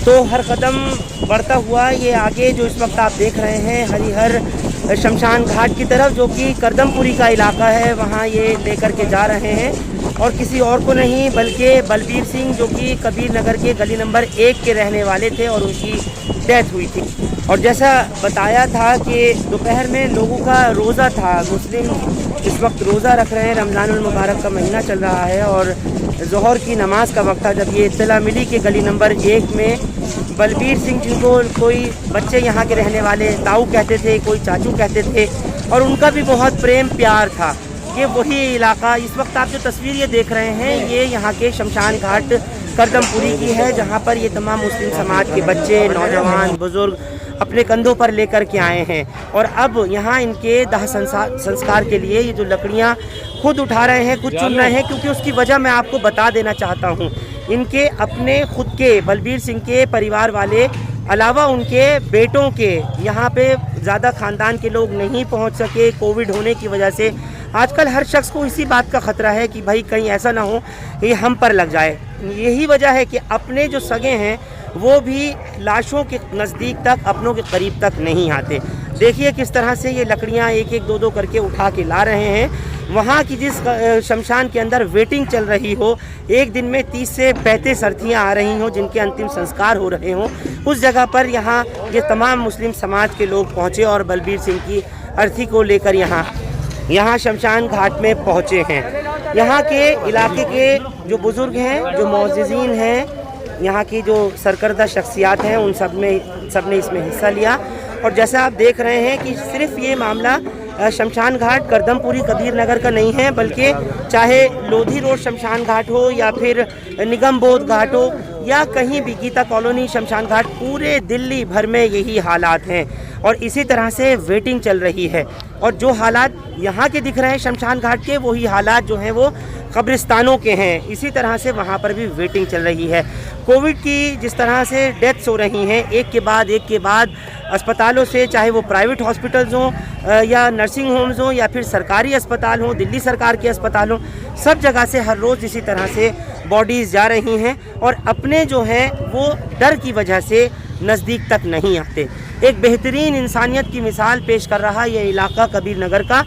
तो हर कदम बढ़ता हुआ ये आगे जो इस वक्त आप देख रहे हैं हरिहर शमशान घाट की तरफ, जो कि करदमपुरी का इलाका है, वहाँ ये लेकर के जा रहे हैं और किसी और को नहीं बल्कि बलबीर सिंह, जो कि कबीर नगर के गली नंबर 1 के रहने वाले थे और उनकी डेथ हुई थी। और जैसा बताया था कि दोपहर में लोगों का रोज़ा था, मुस्लिम इस वक्त रोज़ा रख रहे हैं, रमज़ानुल मुबारक का महीना चल रहा है और ज़ोहर की नमाज़ का वक्त था जब ये इत्तला मिली कि गली नंबर 1 में बलबीर सिंह, जिनको कोई बच्चे यहाँ के रहने वाले ताऊ कहते थे, कोई चाचू कहते थे और उनका भी बहुत प्रेम प्यार था, ये वही इलाका। इस वक्त आप जो तस्वीर ये देख रहे हैं ये यहाँ के शमशान घाट करदमपुरी की है, जहाँ पर ये तमाम मुस्लिम समाज के बच्चे, नौजवान, बुज़ुर्ग अपने कंधों पर लेकर के आए हैं और अब यहाँ इनके दाह संस्कार के लिए ये जो लकड़ियाँ खुद उठा रहे हैं, खुद चुन रहे हैं, क्योंकि उसकी वजह मैं आपको बता देना चाहता हूँ। इनके अपने खुद के बलबीर सिंह के परिवार वाले अलावा उनके बेटों के यहाँ पे ज़्यादा ख़ानदान के लोग नहीं पहुँच सके कोविड होने की वजह से। आजकल हर शख्स को इसी बात का ख़तरा है कि भाई कहीं ऐसा ना हो कि हम पर लग जाए। यही वजह है कि अपने जो सगे हैं वो भी लाशों के नज़दीक तक, अपनों के करीब तक नहीं आते। देखिए किस तरह से ये लकड़ियाँ एक एक दो दो करके उठा के ला रहे हैं। वहाँ की जिस शमशान के अंदर वेटिंग चल रही हो, एक दिन में 30 से 35 अर्थियाँ आ रही हों जिनके अंतिम संस्कार हो रहे हों, उस जगह पर यहाँ ये तमाम मुस्लिम समाज के लोग पहुँचे और बलबीर सिंह की अर्थी को लेकर यहाँ शमशान घाट में पहुँचे हैं। यहाँ के इलाके के जो बुज़ुर्ग हैं, जो मुअज़्ज़िज़ीन हैं, यहाँ की जो सरकर्दा शख्सियात हैं, उन सब ने इसमें हिस्सा लिया। और जैसा आप देख रहे हैं कि सिर्फ ये मामला शमशान घाट करदमपुरी कबीर नगर का नहीं है, बल्कि चाहे लोधी रोड शमशान घाट हो या फिर निगम बोध घाट हो या कहीं भी गीता कॉलोनी शमशान घाट, पूरे दिल्ली भर में यही हालात हैं और इसी तरह से वेटिंग चल रही है। और जो हालात यहाँ के दिख रहे हैं शमशान घाट के, वही हालात जो हैं वो कब्रिस्तानों के हैं। इसी तरह से वहाँ पर भी वेटिंग चल रही है। कोविड की जिस तरह से डेथ्स हो रही हैं एक के बाद अस्पतालों से, चाहे वो प्राइवेट हॉस्पिटल्स हों या नर्सिंग होम्स हों या फिर सरकारी अस्पताल हों, दिल्ली सरकार के अस्पताल हों, सब जगह से हर रोज़ इसी तरह से बॉडीज़ जा रही हैं और अपने जो हैं वो डर की वजह से नज़दीक तक नहीं आते। एक बेहतरीन इंसानियत की मिसाल पेश कर रहा ये इलाका कबीर नगर का,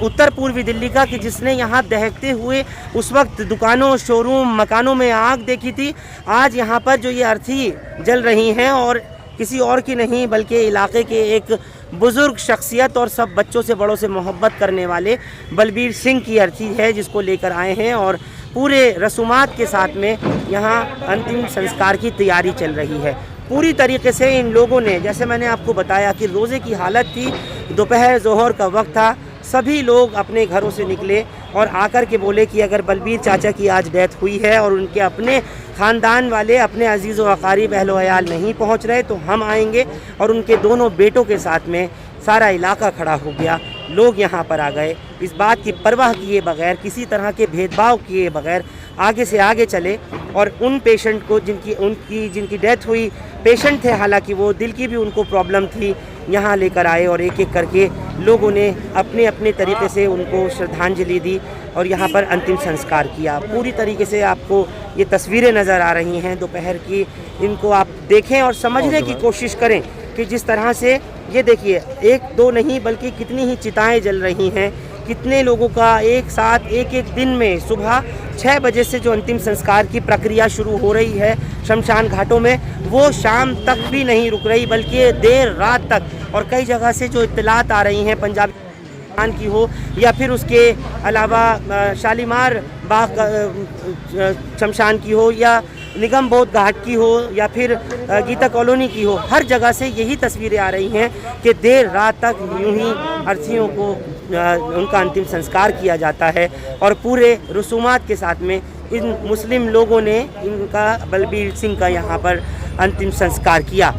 उत्तर पूर्वी दिल्ली का, कि जिसने यहाँ दहकते हुए उस वक्त दुकानों, शोरूम, मकानों में आग देखी थी, आज यहाँ पर जो ये अर्थी जल रही हैं और किसी और की नहीं बल्कि इलाके के एक बुज़ुर्ग शख्सियत और सब बच्चों से बड़ों से मोहब्बत करने वाले बलबीर सिंह की अर्थी है, जिसको लेकर आए हैं और पूरे रसूमात के साथ में यहाँ अंतिम संस्कार की तैयारी चल रही है। पूरी तरीके से इन लोगों ने, जैसे मैंने आपको बताया कि रोज़े की हालत थी, दोपहर ज़ोहर का वक्त था, सभी लोग अपने घरों से निकले और आकर के बोले कि अगर बलबीर चाचा की आज डेथ हुई है और उनके अपने ख़ानदान वाले, अपने अजीज़ व अक़ारीब, अहलो अयाल नहीं पहुंच रहे तो हम आएंगे। और उनके दोनों बेटों के साथ में सारा इलाका खड़ा हो गया, लोग यहाँ पर आ गए, इस बात की परवाह किए बगैर, किसी तरह के भेदभाव किए बगैर आगे से आगे चले और उन पेशेंट को जिनकी डेथ हुई, पेशेंट थे हालांकि वो, दिल की भी उनको प्रॉब्लम थी, यहाँ लेकर आए और एक एक करके लोगों ने अपने अपने तरीके से उनको श्रद्धांजलि दी और यहाँ पर अंतिम संस्कार किया। पूरी तरीके से आपको ये तस्वीरें नज़र आ रही हैं दोपहर की, इनको आप देखें और समझने की कोशिश करें कि जिस तरह से ये देखिए, एक दो नहीं बल्कि कितनी ही चिताएं जल रही हैं, कितने लोगों का एक साथ एक एक दिन में सुबह 6 बजे से जो अंतिम संस्कार की प्रक्रिया शुरू हो रही है शमशान घाटों में, वो शाम तक भी नहीं रुक रही बल्कि देर रात तक। और कई जगह से जो इत्तलात आ रही हैं पंजाब की हो या फिर उसके अलावा शालीमार बाग शमशान की हो या निगम बोध घाट की हो या फिर गीता कॉलोनी की हो, हर जगह से यही तस्वीरें आ रही हैं कि देर रात तक यूं ही अर्थियों को उनका अंतिम संस्कार किया जाता है और पूरे रसूमात के साथ में इन मुस्लिम लोगों ने इनका, बलबीर सिंह का यहाँ पर अंतिम संस्कार किया।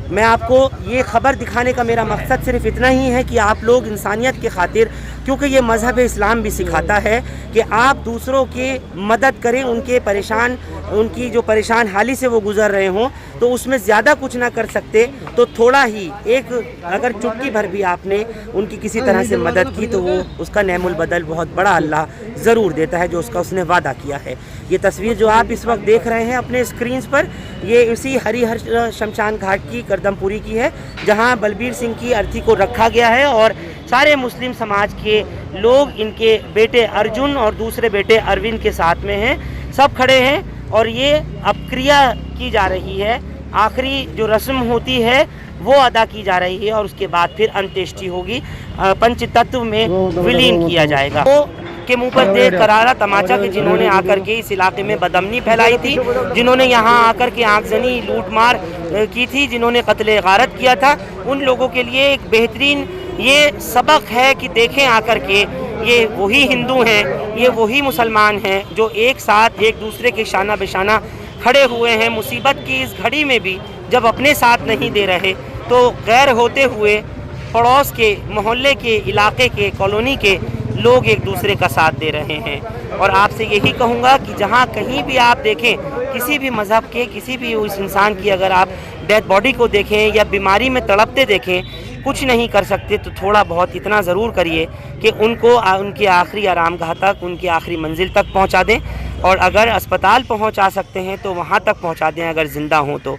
मैं आपको ये ख़बर दिखाने का मेरा मकसद सिर्फ इतना ही है कि आप लोग इंसानियत के खातिर क्योंकि ये मज़हब इस्लाम भी सिखाता है कि आप दूसरों की मदद करें, उनकी जो परेशान हाली से वो गुज़र रहे हों, तो उसमें ज़्यादा कुछ ना कर सकते तो थोड़ा ही, एक अगर चुटकी भर भी आपने उनकी किसी तरह से मदद की तो वो उसका नेमुल बदल बहुत बड़ा अल्लाह ज़रूर देता है, जो उसने वादा किया है। ये तस्वीर जो आप इस वक्त देख रहे हैं अपने स्क्रीन पर, ये इसी हरिहर शमशान घाट की करदमपुरी की है, जहां बलबीर सिंह की अर्थी को रखा गया है और सारे मुस्लिम समाज के लोग इनके बेटे अर्जुन और दूसरे बेटे अरविंद के साथ में हैं, सब खड़े हैं और ये अब क्रिया की जा रही है। आखिरी जो रस्म होती है वो अदा की जा रही है और उसके बाद फिर अंत्येष्टि होगी, पंचतत्व में विलीन किया जाएगा। तो के मुंह पर दे करारा तमाचा कि जिन्होंने आकर के इस इलाके में बदअमनी फैलाई थी, जिन्होंने यहाँ आकर के आगजनी लूटमार की थी, जिन्होंने कत्ले गारत किया था, उन लोगों के लिए एक बेहतरीन ये सबक है कि देखें आकर के ये वही हिंदू हैं, ये वही मुसलमान हैं जो एक साथ एक दूसरे के शाना बेशाना खड़े हुए हैं। मुसीबत की इस घड़ी में भी जब अपने साथ नहीं दे रहे तो गैर होते हुए पड़ोस के, मोहल्ले के, इलाके के, कॉलोनी के लोग एक दूसरे का साथ दे रहे हैं। और आपसे यही कहूँगा कि जहाँ कहीं भी आप देखें, किसी भी मज़हब के किसी भी उस इंसान की अगर आप डेड बॉडी को देखें या बीमारी में तड़पते देखें, कुछ नहीं कर सकते तो थोड़ा बहुत इतना ज़रूर करिए कि उनको उनके आखिरी आरामगाह तक, उनकी आखिरी मंजिल तक पहुंचा दें, और अगर अस्पताल पहुंचा सकते हैं तो वहां तक पहुंचा दें अगर ज़िंदा हों तो।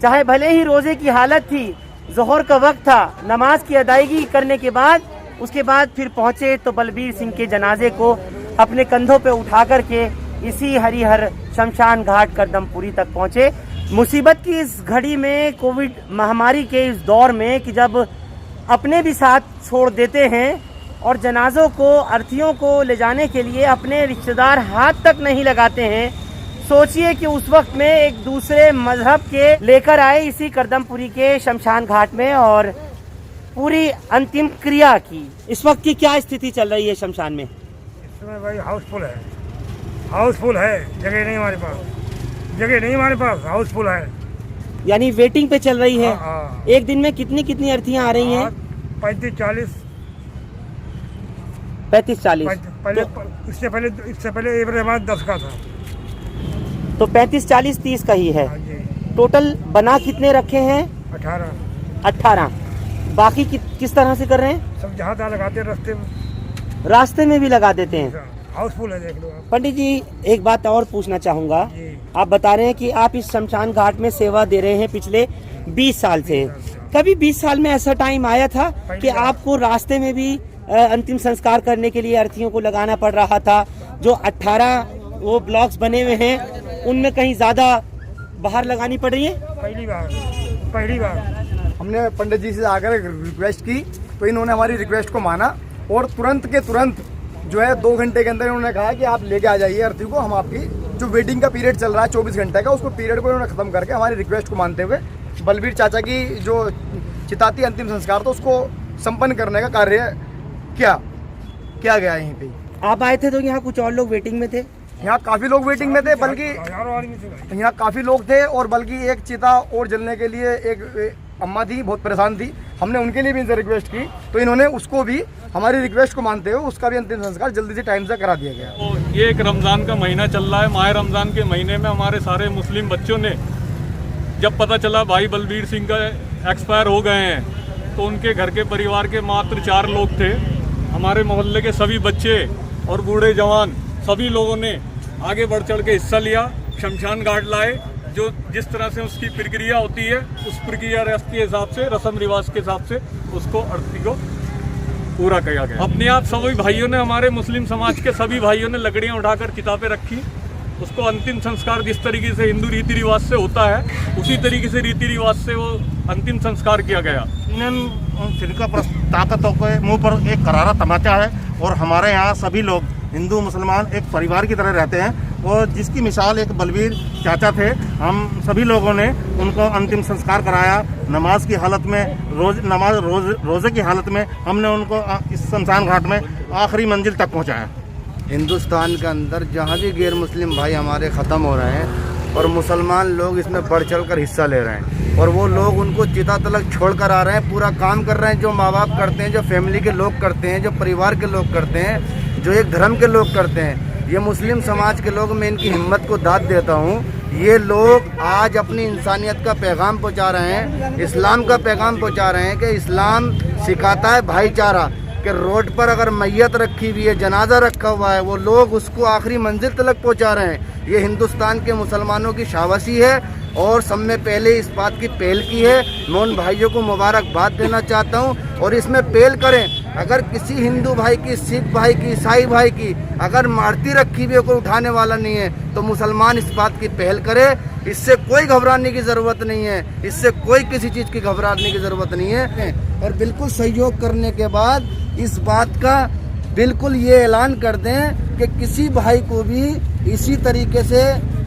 चाहे भले ही रोज़े की हालत थी, ज़ोहर का वक्त था, नमाज की अदायगी करने के बाद उसके बाद फिर पहुंचे तो बलबीर सिंह के जनाजे को अपने कंधों पे उठा कर के इसी हरिहर शमशान घाट करदमपुरी तक पहुंचे। मुसीबत की इस घड़ी में, कोविड महामारी के इस दौर में कि जब अपने भी साथ छोड़ देते हैं और जनाजों को, अर्थियों को ले जाने के लिए अपने रिश्तेदार हाथ तक नहीं लगाते हैं, सोचिए कि उस वक्त में एक दूसरे मजहब के लेकर आए इसी करदमपुरी के शमशान घाट में और पूरी अंतिम क्रिया की। इस वक्त की क्या स्थिति चल रही है शमशान में? इस समय भाई हाउसफुल है, जगह नहीं हमारे पास, हाउसफुल है, यानी वेटिंग पे चल रही है। हाँ। एक दिन में कितनी अर्थियां आ रही हैं? 35-40। 35-40। इससे पहले एवरेज हमारा 10 का था, तो 35-40-30 का ही है। हाँ जी। टोटल बना कितने रखे हैं? 18। बाकी किस तरह से कर रहे हैं? सब जहाँ तहाँ लगाते हैं, रास्ते में भी लगा देते हैं। हाउसफुल है, देख लो आप। पंडित जी, एक बात और पूछना चाहूँगा। आप बता रहे हैं कि आप इस शमशान घाट में सेवा दे रहे हैं पिछले 20 साल से। कभी 20 साल में ऐसा टाइम आया था कि आपको रास्ते में भी अंतिम संस्कार करने के लिए अर्थीयों को लगाना पड़ रहा था? जो 18 वो ब्लॉक्स बने हुए हैं उनमें कहीं ज़्यादा बाहर लगानी पड़ रही है? पहली बार हमने पंडित जी से आकर रिक्वेस्ट की तो इन्होंने हमारी रिक्वेस्ट को माना और तुरंत के तुरंत जो है 2 घंटे के अंदर इन्होंने कहा कि आप लेके आ जाइए अर्थी को। हम आपकी जो वेटिंग का पीरियड चल रहा है 24 घंटे का, उसको पीरियड को इन्होंने ख़त्म करके हमारी रिक्वेस्ट को मानते हुए बलबीर चाचा की जो चिताती अंतिम संस्कार था उसको संपन्न करने का कार्य किया गया। यहीं पे आप आए थे तो यहाँ कुछ और लोग वेटिंग में थे? यहाँ काफ़ी लोग वेटिंग में थे, बल्कि यहाँ काफ़ी लोग थे और बल्कि एक चिता और जलने के लिए एक अम्मा थी, बहुत परेशान थी। हमने उनके लिए भी इनसे रिक्वेस्ट की तो इन्होंने उसको भी हमारी रिक्वेस्ट को मानते हुए उसका भी अंतिम संस्कार जल्दी से टाइम से करा दिया गया। तो ये एक रमज़ान का महीना चल रहा है। माह रमज़ान के महीने में हमारे सारे मुस्लिम बच्चों ने जब पता चला भाई बलबीर सिंह का एक्सपायर हो गए हैं तो उनके घर के परिवार के मात्र 4 लोग थे। हमारे मोहल्ले के सभी बच्चे और बूढ़े जवान सभी लोगों ने आगे बढ़ चढ़ के हिस्सा लिया, शमशान घाट लाए। जो जिस तरह से उसकी प्रक्रिया होती है उस प्रक्रिया के हिसाब से, रस्म रिवाज के हिसाब से उसको अर्थी को पूरा किया गया। अपने आप सभी भाइयों ने, हमारे मुस्लिम समाज के सभी भाइयों ने लकड़ियां उठाकर किताबें रखी। उसको अंतिम संस्कार जिस तरीके से हिंदू रीति रिवाज से होता है उसी तरीके से रीति रिवाज से वो अंतिम संस्कार किया गया। फिरका ताकतों के मुंह पर एक करारा तमाचा है और हमारे यहाँ सभी लोग हिंदू मुसलमान एक परिवार की तरह रहते हैं और जिसकी मिसाल एक बलबीर चाचा थे। हम सभी लोगों ने उनको अंतिम संस्कार कराया। नमाज की हालत में, रोज़े की हालत में हमने उनको इस शमशान घाट में आखिरी मंजिल तक पहुँचाया। हिंदुस्तान के अंदर जहाँ भी गैर मुस्लिम भाई हमारे ख़त्म हो रहे हैं और मुसलमान लोग इसमें बढ़ चढ़ कर हिस्सा ले रहे हैं और वो लोग उनको चिता तलक छोड़ कर आ रहे हैं, पूरा काम कर रहे हैं जो माँ बाप करते हैं, जो फैमिली के लोग करते हैं, जो परिवार के लोग करते हैं, जो एक धर्म के लोग करते हैं। ये मुस्लिम समाज के लोग, मैं इनकी हिम्मत को दाद देता हूँ। ये लोग आज अपनी इंसानियत का पैगाम पहुँचा रहे हैं, इस्लाम का पैगाम पहुँचा रहे हैं कि इस्लाम सिखाता है भाईचारा, कि रोड पर अगर मैयत रखी हुई है, जनाजा रखा हुआ है, वो लोग उसको आखिरी मंजिल तक पहुंचा रहे हैं। ये हिंदुस्तान के मुसलमानों की शाबाशी है और सब में पहले इस बात की पहल की है। मैं उन भाइयों को मुबारकबाद देना चाहता हूं और इसमें पहल करें। अगर किसी हिंदू भाई की, सिख भाई की, ईसाई भाई की अगर मारती रखी हुई कोई उठाने वाला नहीं है तो मुसलमान इस बात की पहल करे। इससे कोई घबराने की ज़रूरत नहीं है, इससे कोई किसी चीज़ की घबराने की ज़रूरत नहीं है। और बिल्कुल सहयोग करने के बाद इस बात का बिल्कुल ये ऐलान कर दें कि किसी भाई को भी इसी तरीके से,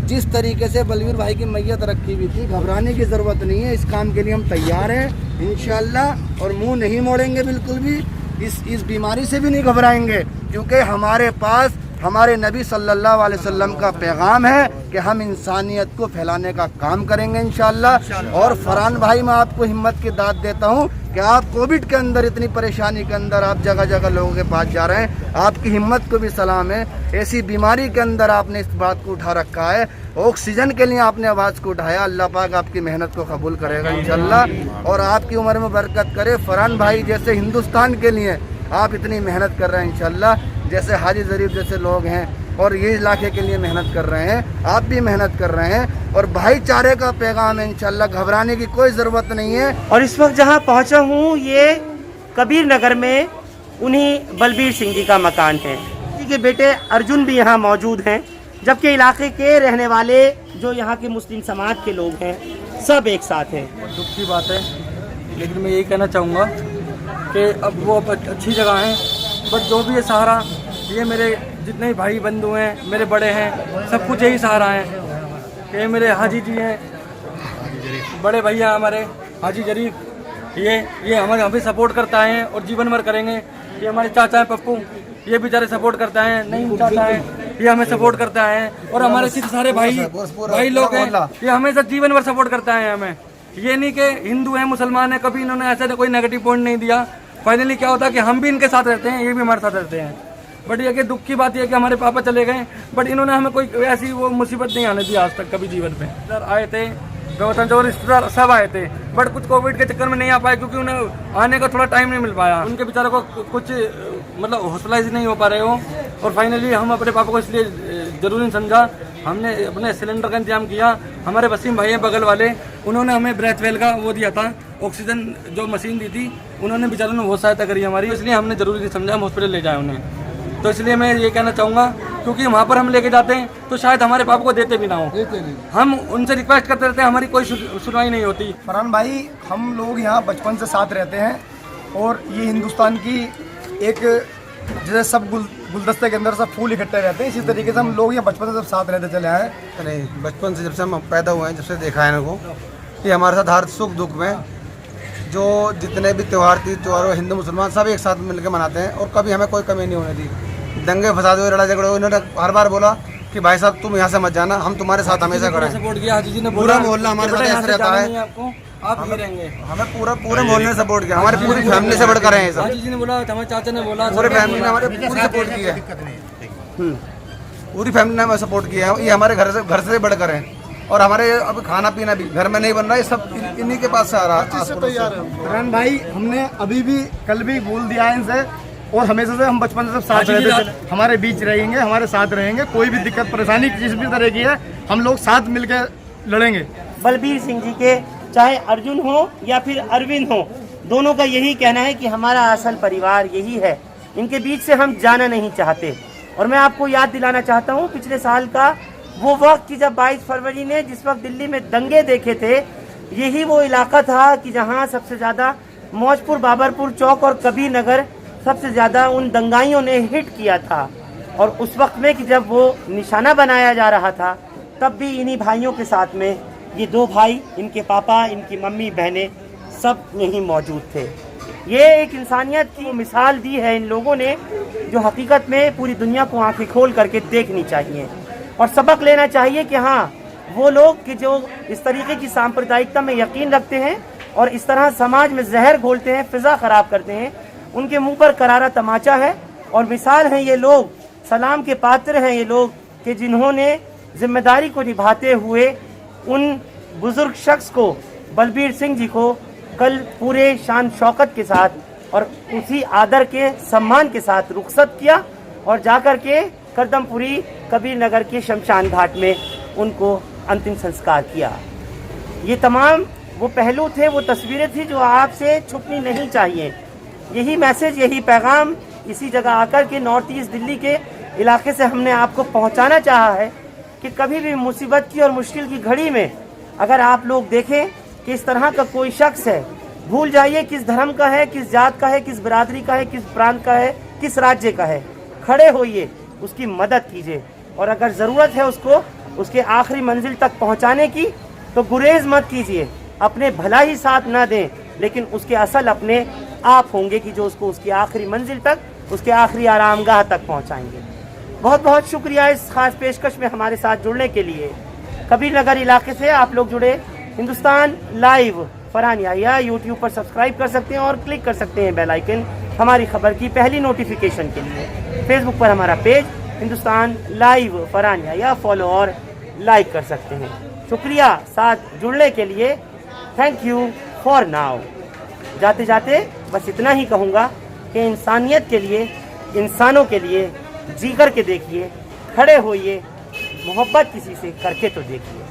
जिस तरीके से बलवीर भाई की मैयत रखी हुई थी, घबराने की ज़रूरत नहीं है। इस काम के लिए हम तैयार हैं इंशाअल्लाह और मुंह नहीं मोड़ेंगे बिल्कुल भी। इस बीमारी से भी नहीं घबराएंगे क्योंकि हमारे पास हमारे नबी सल्लल्लाहु अलैहि वसल्लम का पैगाम है कि हम इंसानियत को फैलाने का काम करेंगे इंशाअल्लाह। और फरहान भाई, मैं आपको हिम्मत की दाद देता हूँ कि आप कोविड के अंदर, इतनी परेशानी के अंदर आप जगह जगह लोगों के पास जा रहे हैं, आपकी हिम्मत को भी सलाम है। ऐसी बीमारी के अंदर आपने इस बात को उठा रखा है, ऑक्सीजन के लिए आपने आवाज़ को उठाया। अल्लाह पाक आपकी मेहनत को कबूल करेगा इंशाअल्लाह और आपकी उम्र में बरकत करे। फरहान भाई जैसे हिंदुस्तान के लिए आप इतनी मेहनत कर रहे हैं इंशाअल्लाह, जैसे हाजी ज़रीफ जैसे लोग हैं और ये इलाके के लिए मेहनत कर रहे हैं, आप भी मेहनत कर रहे हैं और भाईचारे का पैगाम है इंशाअल्लाह, घबराने की कोई ज़रूरत नहीं है। और इस वक्त जहाँ पहुँचा हूँ ये कबीर नगर में उन्हीं बलबीर सिंह जी का मकान है। जी के बेटे अर्जुन भी यहाँ मौजूद हैं, जबकि इलाके के रहने वाले जो यहाँ के मुस्लिम समाज के लोग हैं सब एक साथ हैं। दुख की बात है, लेकिन मैं यही कहना चाहूँगा कि अब वो अच्छी जगह हैं, बट जो भी है सहारा, ये मेरे जितने भी भाई बंधु हैं, मेरे बड़े हैं, सब कुछ यही सहारा है। ये मेरे हाजी जी हैं, बड़े भैया हमारे हाजी जरीफ, ये हमें सपोर्ट करता है और जीवन भर करेंगे। ये हमारे चाचा हैं पप्पू, ये बेचारे सपोर्ट करता है। नहीं चाचा है, ये हमें सपोर्ट करता है और हमारे सारे भाई लोग हैं, ये हमेशा जीवन भर सपोर्ट करता है हमें। ये नहीं कि हिंदू है मुसलमान है, कभी इन्होंने ऐसा कोई नेगेटिव पॉइंट नहीं दिया। फाइनली क्या होता है कि हम भी इनके साथ रहते हैं, ये भी हमारे साथ रहते हैं। बट ये कि दुख की बात यह कि हमारे पापा चले गए, बट इन्होंने हमें कोई ऐसी वो मुसीबत नहीं आने दी आज तक कभी जीवन पे। सर आए थे, गौतम रिश्तेदार सब आए थे, बट कुछ कोविड के चक्कर में नहीं आ पाए क्योंकि उन्हें आने का थोड़ा टाइम नहीं मिल पाया। उनके बेचारों को कुछ मतलब हॉस्पिटलाइज नहीं हो पा रहे हो। और फाइनली हम अपने पापा को इसलिए ज़रूरी समझा, हमने अपने सिलेंडर का इंतजाम किया। हमारे वसीम भाई हैं बगल वाले, उन्होंने हमें ब्रेथ वेल का वो दिया था, ऑक्सीजन जो मशीन दी थी, उन्होंने बेचारों ने बहुत सहायता करी हमारी, इसलिए हमने ज़रूरी नहीं समझा हम हॉस्पिटल ले जाए उन्हें। तो इसलिए मैं ये कहना चाहूँगा, क्योंकि वहाँ पर हम लेके जाते हैं तो शायद हमारे पापा को देते भी ना हो, हम उनसे रिक्वेस्ट करते रहते हैं, हमारी कोई सुनवाई नहीं होती। फरहान भाई, हम लोग यहाँ बचपन से साथ रहते हैं और ये हिंदुस्तान की एक, जैसे सब गुलदस्ते के अंदर सब फूल इकट्ठे रहते हैं, इसी तरीके से हम लोग यहाँ बचपन से सब साथ रहते चले आए। नहीं, बचपन से जब से हम पैदा हुए हैं, जब से देखा है इनको, ये हमारे साथ हर सुख दुख में जो जितने भी त्यौहार हिंदू मुसलमान सब एक साथ मिलकर मनाते हैं और कभी हमें कोई कमी नहीं होने दी। दंगे फसाद हुए, लड़ाई झगड़े हुए, इन्होंने हर बार बोला कि भाई साहब तुम यहाँ से मत जाना, हम तुम्हारे साथ हमेशा खड़े हैं। सपोर्ट किया हाजी जी ने, पूरा मोहल्ला हमारे साथ ऐसा रहता है, आपको आप ही रहेंगे। हमें पूरे मोहल्ले ने सपोर्ट किया, हमारी पूरी फैमिली से बढ़कर हैं सब। हाजी जी ने बोला, हमारे चाचा ने बोला, पूरे फैमिली ने हमारे पूरी सपोर्ट किया है, पूरी फैमिली ने हमें सपोर्ट किया है। ये हमारे घर से बढ़कर हैं और हमारे अब खाना पीना भी घर में नहीं बन रहा है, सब इन्हीं के पास से आ रहा है। फरहान भाई, हमने अभी भी कल भी बोल दिया है इनसे और हमेशा से हम बचपन से सब साथ रहते, हमारे बीच रहेंगे, हमारे साथ रहेंगे। कोई भी दिक्कत परेशानी किसी भी तरह की है, हम लोग साथ मिलकर लड़ेंगे। बलबीर सिंह जी के चाहे अर्जुन हो या फिर अरविंद हो, दोनों का यही कहना है कि हमारा असल परिवार यही है, इनके बीच से हम जाना नहीं चाहते। और मैं आपको याद दिलाना चाहता हूँ पिछले साल का वो वक्त कि जब 22 फरवरी ने जिस वक्त दिल्ली में दंगे देखे थे, यही वो इलाका था कि जहाँ सबसे ज़्यादा मौजपुर, बाबरपुर चौक और कबीर नगर सबसे ज़्यादा उन दंगाइयों ने हिट किया था। और उस वक्त में कि जब वो निशाना बनाया जा रहा था, तब भी इन्हीं भाइयों के साथ में ये दो भाई, इनके पापा, इनकी मम्मी, बहनें सब यहीं मौजूद थे। ये एक इंसानियत की मिसाल दी है इन लोगों ने, जो हकीकत में पूरी दुनिया को आंखें खोल करके देखनी चाहिए और सबक लेना चाहिए कि हाँ, वो लोग कि जो इस तरीके की सांप्रदायिकता में यकीन रखते हैं और इस तरह समाज में जहर घोलते हैं, फिजा खराब करते हैं, उनके मुंह पर करारा तमाचा है। और मिसाल हैं ये लोग, सलाम के पात्र हैं ये लोग कि जिन्होंने जिम्मेदारी को निभाते हुए उन बुजुर्ग शख्स को, बलबीर सिंह जी को, कल पूरे शान शौकत के साथ और उसी आदर के सम्मान के साथ रुखसत किया और जाकर के करदमपुरी कबीर नगर के शमशान घाट में उनको अंतिम संस्कार किया। ये तमाम वो पहलू थे, वो तस्वीरें थी जो आपसे छुपनी नहीं चाहिए। यही मैसेज, यही पैगाम इसी जगह आकर के नॉर्थ ईस्ट दिल्ली के इलाके से हमने आपको पहुंचाना चाहा है कि कभी भी मुसीबत की और मुश्किल की घड़ी में अगर आप लोग देखें कि इस तरह का कोई शख्स है, भूल जाइए किस धर्म का है, किस जात का है, किस बिरादरी का है, किस प्रांत का है, किस राज्य का है, खड़े होइए, उसकी मदद कीजिए और अगर ज़रूरत है उसको उसके आखिरी मंजिल तक पहुंचाने की तो गुरेज मत कीजिए। अपने भला ही साथ ना दें, लेकिन उसके असल अपने आप होंगे कि जो उसको उसकी आखिरी मंजिल तक, उसके आखिरी आरामगाह तक पहुंचाएंगे। बहुत बहुत शुक्रिया इस खास पेशकश में हमारे साथ जुड़ने के लिए। कबीर नगर इलाके से आप लोग जुड़े। हिंदुस्तान लाइव फरहान याहिया यूट्यूब पर सब्सक्राइब कर सकते हैं और क्लिक कर सकते हैं बेल आइकन हमारी खबर की पहली नोटिफिकेशन के लिए। फेसबुक पर हमारा page Hindustan live Farhan Yahiya follow और लाइक कर सकते हैं। शुक्रिया साथ जुड़ने के लिए। Thank you for now. जाते जाते बस इतना ही कहूँगा कि इंसानियत के लिए, इंसानों के लिए जी कर के देखिए, खड़े होइए, मोहब्बत किसी से करके तो देखिए।